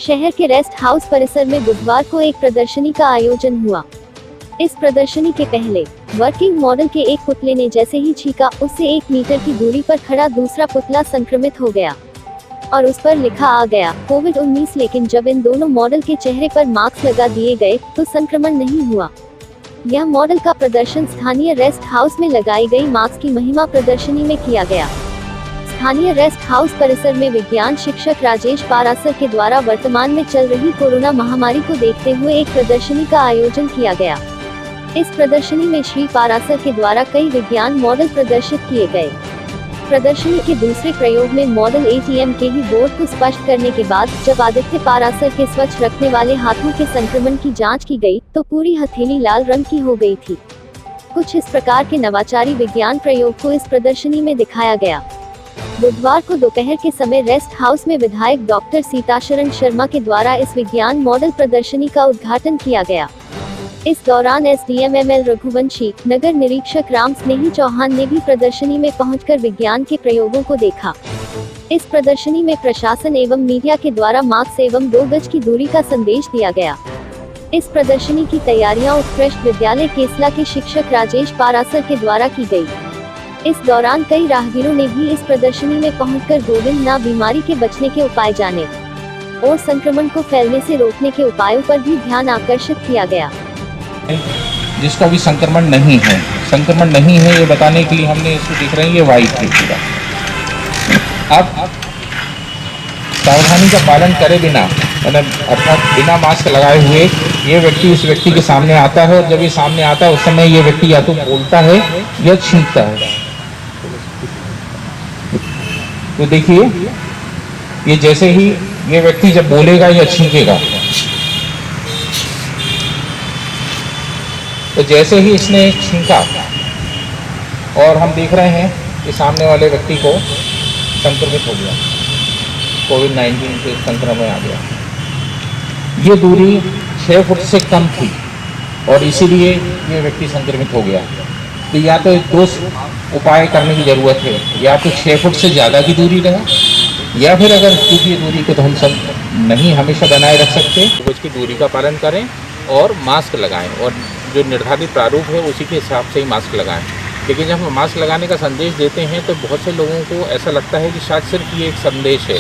शहर के rest house परिसर में बुधवार को एक प्रदर्शनी का आयोजन हुआ। इस प्रदर्शनी के पहले वर्किंग मॉडल के एक पुतले ने जैसे ही छींका, उससे 1 मीटर की दूरी पर खड़ा दूसरा पुतला संक्रमित हो गया और उस पर लिखा आ गया कोविड-19। लेकिन जब इन दोनों मॉडल के चेहरे पर मास्क लगा दिए गए तो संक्रमण नहीं हुआ। यह मॉडल का प्रदर्शन स्थानीय रेस्ट हाउस में लगाई गई मास्क की महिमा प्रदर्शनी में किया गया। स्थानीय रेस्ट हाउस परिसर में विज्ञान शिक्षक राजेश पारासर के द्वारा वर्तमान में चल रही कोरोना महामारी को देखते हुए एक प्रदर्शनी का आयोजन किया गया। इस प्रदर्शनी में श्री पारासर के द्वारा कई विज्ञान मॉडल प्रदर्शित किए गए। प्रदर्शनी के दूसरे प्रयोग में मॉडल एटीएम के ही बोर्ड को स्पष्ट करने के बाद जब आदित्य पारासर के स्वच्छ रखने वाले हाथों के संक्रमण की जांच की गई तो पूरी हथेली लाल रंग की हो गई थी। कुछ इस प्रकार के नवाचारी विज्ञान प्रयोग को इस प्रदर्शनी में दिखाया गया। बुधवार को दोपहर के समय रेस्ट हाउस में विधायक डॉक्टर सीताशरण शर्मा के द्वारा इस विज्ञान मॉडल प्रदर्शनी का उद्घाटन किया गया। इस दौरान एसडीएम एमएल रघुवंशी, नगर निरीक्षक राम स्नेही चौहान ने भी प्रदर्शनी में पहुंचकर विज्ञान के प्रयोगों को देखा। इस प्रदर्शनी में प्रशासन एवं मीडिया के द्वारा मास्क एवं 2 गज की दूरी का संदेश दिया गया। इस प्रदर्शनी की तैयारियां उत्कृष्ट विद्यालय केसला के शिक्षक राजेश पारासर के द्वारा की गई। इस दौरान कई राहगीरों ने भी इस प्रदर्शनी में पहुंचकर कोविड-19 बीमारी के बचने के उपाय जाने और संक्रमण को फैलने से रोकने के उपायों पर भी ध्यान आकर्षित किया गया। जिसको अभी संक्रमण नहीं है ये बताने के लिए हमने इसको दिख रही है वाइट है पूरा। अब सावधानी का पालन करे बिना, मतलब अर्थात बिना मास्क लगाए हुए ये व्यक्ति इस व्यक्ति के सामने आता है और जब ये सामने आता है उस समय ये व्यक्ति या तो बोलता है या छींकता है। तो देखिए ये जैसे ही ये व्यक्ति जब बोलेगा या छींकेगा तो जैसे ही इसने छींका और हम देख रहे हैं कि सामने वाले व्यक्ति को संक्रमित हो गया, कोविड-19 के संक्रमण आ गया। ये दूरी 6 फुट से कम थी और इसीलिए ये व्यक्ति संक्रमित हो गया। तो या तो 2 उपाय करने की ज़रूरत है, या तो 6 फुट से ज़्यादा की दूरी रहे या फिर अगर क्योंकि दूरी को तो हम सब नहीं हमेशा बनाए रख सकते, तो उसकी दूरी का पालन करें और मास्क लगाएं और जो निर्धारित प्रारूप है उसी के हिसाब से ही मास्क लगाएं। लेकिन जब हम मास्क लगाने का संदेश देते हैं तो बहुत से लोगों को ऐसा लगता है कि शायद सिर्फ ये एक संदेश है।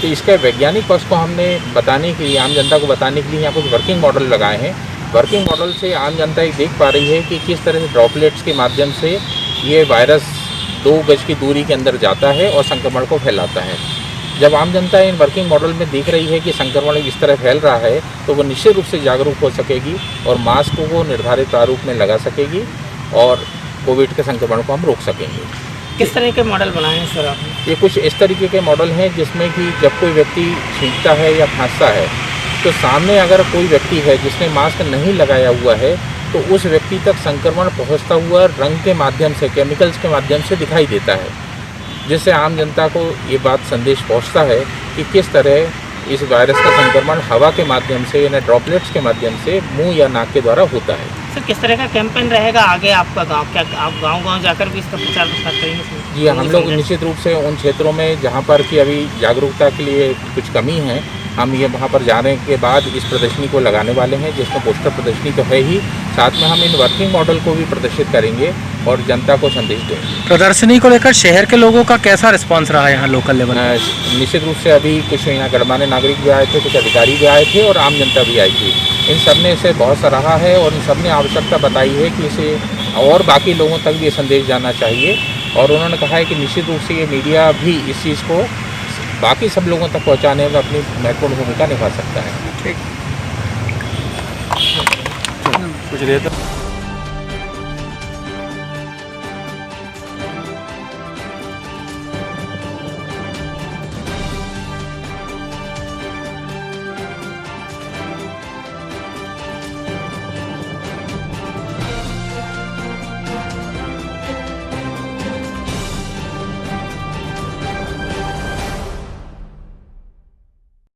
तो इसका वैज्ञानिक पक्ष को हमने बताने के लिए, आम जनता को बताने के लिए यहाँ कुछ वर्किंग मॉडल लगाए हैं। वर्किंग मॉडल से आम जनता ये देख पा रही है कि किस तरह से ड्रॉपलेट्स के माध्यम से ये वायरस 2 गज की दूरी के अंदर जाता है और संक्रमण को फैलाता है। जब आम जनता इन वर्किंग मॉडल में देख रही है कि संक्रमण इस तरह फैल रहा है तो वो निश्चित रूप से जागरूक हो सकेगी और मास्क को निर्धारित प्रारूप में लगा सकेगी और कोविड के संक्रमण को हम रोक सकेंगे। किस तरह के मॉडल बनाए हैं सर आपने? ये कुछ इस तरीके के मॉडल हैं जिसमें कि जब कोई व्यक्ति छींकता है या खांसता है तो सामने अगर कोई व्यक्ति है जिसने मास्क नहीं लगाया हुआ है तो उस व्यक्ति तक संक्रमण पहुँचता हुआ रंग के माध्यम से, केमिकल्स के माध्यम से दिखाई देता है, जिससे आम जनता को ये बात संदेश पहुंचता है कि किस तरह इस वायरस का संक्रमण हवा के माध्यम से यानी ड्रॉपलेट्स के माध्यम से मुंह या नाक के द्वारा होता है। सर किस तरह का कैंपेन रहेगा आगे आपका गांव, क्या आप गांव-गांव जाकर भी इसका प्रचार प्रसार करेंगे? जी, हम लोग निश्चित रूप से उन क्षेत्रों में जहां पर कि अभी जागरूकता के लिए कुछ कमी है, हम ये वहाँ पर जाने के बाद इस प्रदर्शनी को लगाने वाले हैं, जिसमें पोस्टर प्रदर्शनी तो है ही, साथ में हम इन वर्किंग मॉडल को भी प्रदर्शित करेंगे और जनता को संदेश देंगे। प्रदर्शनी को लेकर शहर के लोगों का कैसा रिस्पांस रहा है यहाँ लोकल लेवल? निश्चित रूप से अभी कुछ यहाँ गणमान्य नागरिक भी आए थे, कुछ अधिकारी भी आए थे और आम जनता भी आई थी। इन सब ने इसे बहुत सराहा है और इन सब ने आवश्यकता बताई है कि इसे और बाकी लोगों तक भी ये संदेश जाना चाहिए और उन्होंने कहा है कि निश्चित रूप से ये मीडिया भी इस चीज़ को बाकी सब लोगों तक पहुंचाने में अपनी महत्वपूर्ण भूमिका निभा सकता है। ठीक, कुछ देर तक